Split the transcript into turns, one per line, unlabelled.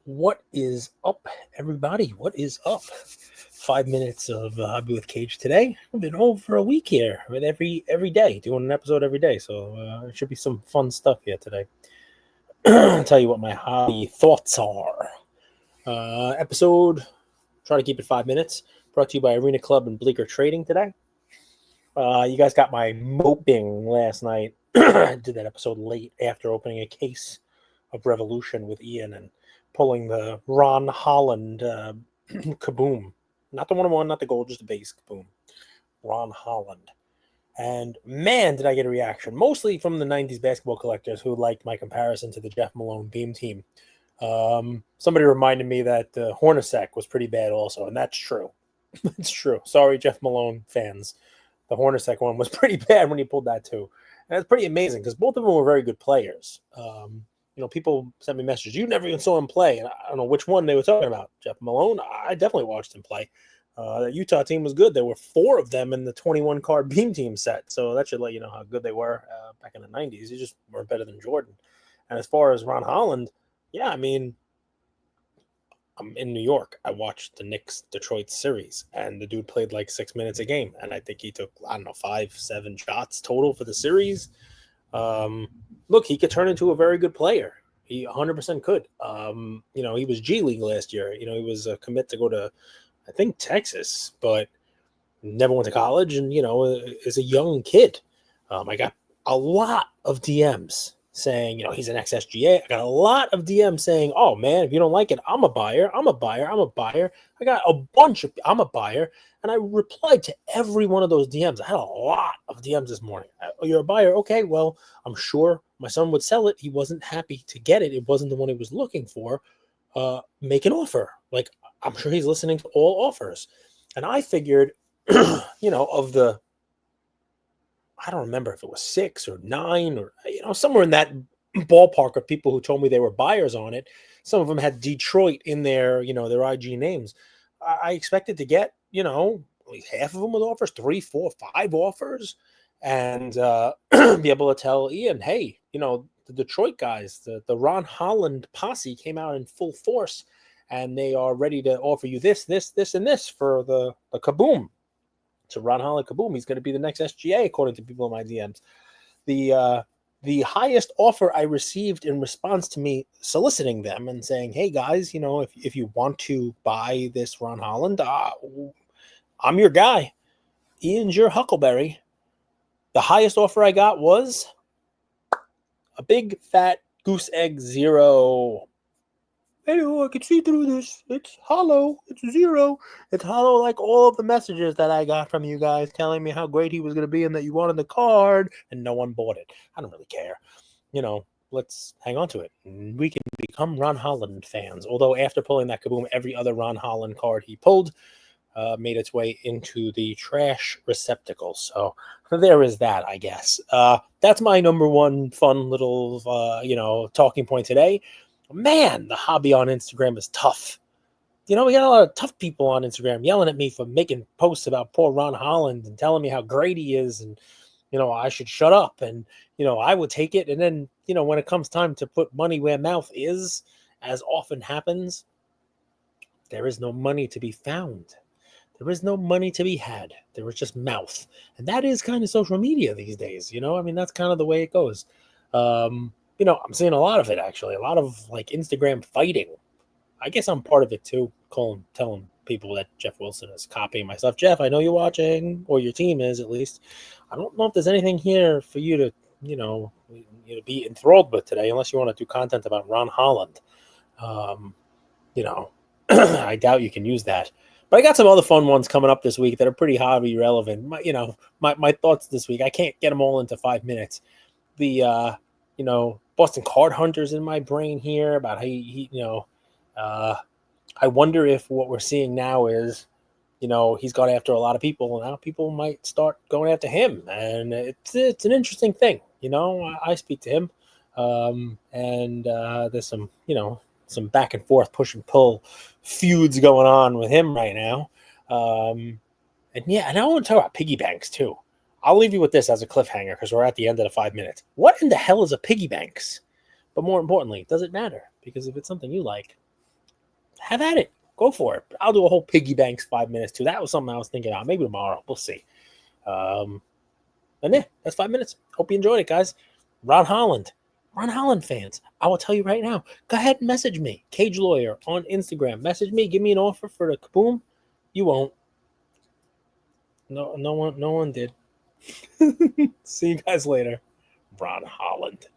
What is up, everybody? What is up? 5 minutes of Hobby with Cage today. I've been over a week here, with every day, doing an episode every day. So it should be some fun stuff here today. I'll tell you what my hobby thoughts are. Episode, try to keep it 5 minutes. Brought to you by Arena Club and Bleecker Trading today. You guys got my moping last night. I did that episode late after opening a case of Revolution with Ian and pulling the Ron Holland Kaboom. Not the 101, not the gold, just the base Kaboom. Ron Holland. And man, did I get a reaction. Mostly from the 90s basketball collectors who liked my comparison to the Jeff Malone Beam team. Somebody reminded me that Hornacek was pretty bad also, and that's true. It's true. Sorry, Jeff Malone fans. The Hornacek one was pretty bad when he pulled that too. And it's pretty amazing because both of them were very good players. People sent me messages. You never even saw him play. And I don't know which one they were talking about. Jeff Malone, I definitely watched him play. The Utah team was good. There were 4 of them in the 21-card Beam team set. So that should let you know how good they were back in the 90s. They just weren't better than Jordan. And as far as Ron Holland, yeah, I mean, I'm in New York. I watched the Knicks-Detroit series, and the dude played like 6 minutes a game. And I think he took, 5-7 shots total for the series. Look, he could turn into a very good player. He 100% could. He was G League last year. He was a commit to go to, I think, Texas, but never went to college and, is a young kid. I got a lot of DMs saying, he's an ex-SGA. I got a lot of DMs saying, oh, man, if you don't like it, I'm a buyer. I'm a buyer. I'm a buyer. I got a bunch of, I'm a buyer. And I replied to every one of those DMs. I had a lot of DMs this morning. Oh, you're a buyer? Okay, well, I'm sure my son would sell it. He wasn't happy to get it. It wasn't the one he was looking for. Make an offer. Like, I'm sure he's listening to all offers. And I figured, of the, I don't remember if it was 6 or 9 or, somewhere in that ballpark of people who told me they were buyers on it. Some of them had Detroit in their IG names. I expected to get, at least half of them with offers, 3, 4, 5 offers, and be able to tell Ian, hey, the Detroit guys, the Ron Holland posse came out in full force, and they are ready to offer you this, and this for the Kaboom. So Ron Holland Kaboom, he's going to be the next SGA, according to people in my DMs. The highest offer I received in response to me soliciting them and saying, hey, guys, if you want to buy this Ron Holland, I'm your guy. Ian's your Huckleberry. The highest offer I got was a big, fat goose egg 0. Hey, I can see through this. It's hollow. It's 0. It's hollow like all of the messages that I got from you guys telling me how great he was going to be and that you wanted the card, and no one bought it. I don't really care. Let's hang on to it. We can become Ron Holland fans. Although after pulling that Kaboom, every other Ron Holland card he pulled made its way into the trash receptacle. So there is that, I guess. That's my number one fun little, talking point today. Man, the hobby on Instagram is tough. We got a lot of tough people on Instagram yelling at me for making posts about poor Ron Holland and telling me how great he is and, I should shut up and, I would take it. And then, when it comes time to put money where mouth is, as often happens, there is no money to be found. There is no money to be had. There is just mouth. And that is kind of social media these days, that's kind of the way it goes. I'm seeing a lot of it, actually. A lot of, Instagram fighting. I guess I'm part of it, too, telling people that Jeff Wilson is copying my stuff. Jeff, I know you're watching, or your team is, at least. I don't know if there's anything here for you to, be enthralled with today, unless you want to do content about Ron Holland. I doubt you can use that. But I got some other fun ones coming up this week that are pretty hobby relevant. My thoughts this week, I can't get them all into 5 minutes. The, Boston Card Hunters in my brain here about how I wonder if what we're seeing now is, he's gone after a lot of people, and now people might start going after him, and it's an interesting thing. I speak to him, and there's some back and forth, push and pull feuds going on with him right now, and I want to talk about piggy banks too. I'll leave you with this as a cliffhanger because we're at the end of the 5 minutes. What in the hell is a piggy banks? But more importantly, does it matter? Because if it's something you like, have at it. Go for it. I'll do a whole piggy banks 5 minutes too. That was something I was thinking about. Maybe tomorrow. We'll see. And yeah, that's 5 minutes. Hope you enjoyed it, guys. Ron Holland fans, I will tell you right now, go ahead and message me, Cage Lawyer, on Instagram. Message me, give me an offer for the Kaboom. You won't. No one did. See you guys later. Ron Holland.